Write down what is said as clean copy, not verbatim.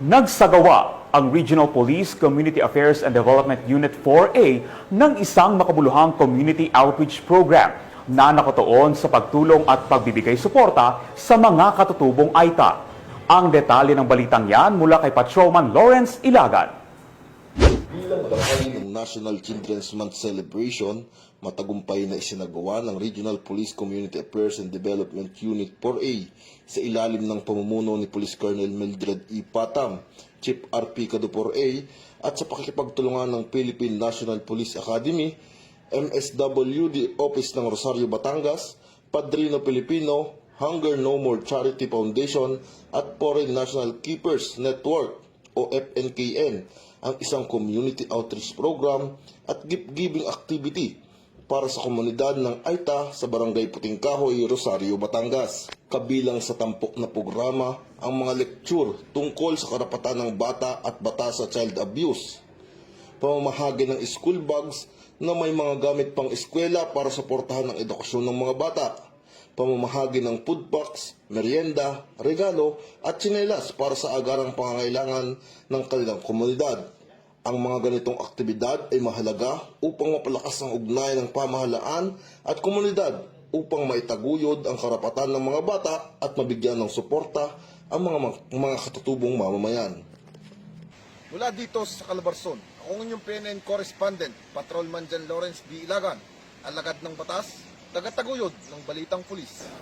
Nagsagawa ang Regional Police Community Affairs and Development Unit 4A ng isang makabuluhang community outreach program na nakatuon sa pagtulong at pagbibigay suporta sa mga katutubong AITA. Ang detalye ng balitang yan mula kay Patrolman Lawrence Ilagan. Bilang bahagi ng National Children's Month celebration, matagumpay na isinagawa ng Regional Police Community Affairs and Development Unit 4A sa ilalim ng pamumuno ni Police Colonel Mildred E. Patam, Chief RP Cado 4A, at sa pakikipagtulungan ng Philippine National Police Academy, MSWD Office ng Rosario, Batangas, Padrino Pilipino, Hunger No More Charity Foundation at Foreign National Keepers Network o FNKN, ang isang community outreach program at gift-giving activity para sa komunidad ng AITA sa Barangay Puting Kahoy, Rosario, Batangas. Kabilang sa tampok na programa ang mga lecture tungkol sa karapatan ng bata at batas sa child abuse, pamamahagi ng school bags na may mga gamit pang eskwela para suportahan ang edukasyon ng mga bata, pamamahagi ng food packs, merienda, regalo at tsinelas para sa agarang pangangailangan ng kanilang komunidad. Ang mga ganitong aktibidad ay mahalaga upang mapalakas ang ugnayan ng pamahalaan at komunidad upang maitaguyod ang karapatan ng mga bata at mabigyan ng suporta ang mga katutubong mamamayan. Mula dito sa Calabarzon, ako inyong PNN correspondent, Patrolman Jan Lawrence D. Ilagan, alagad ng batas, tagataguyod ng Balitang Pulis.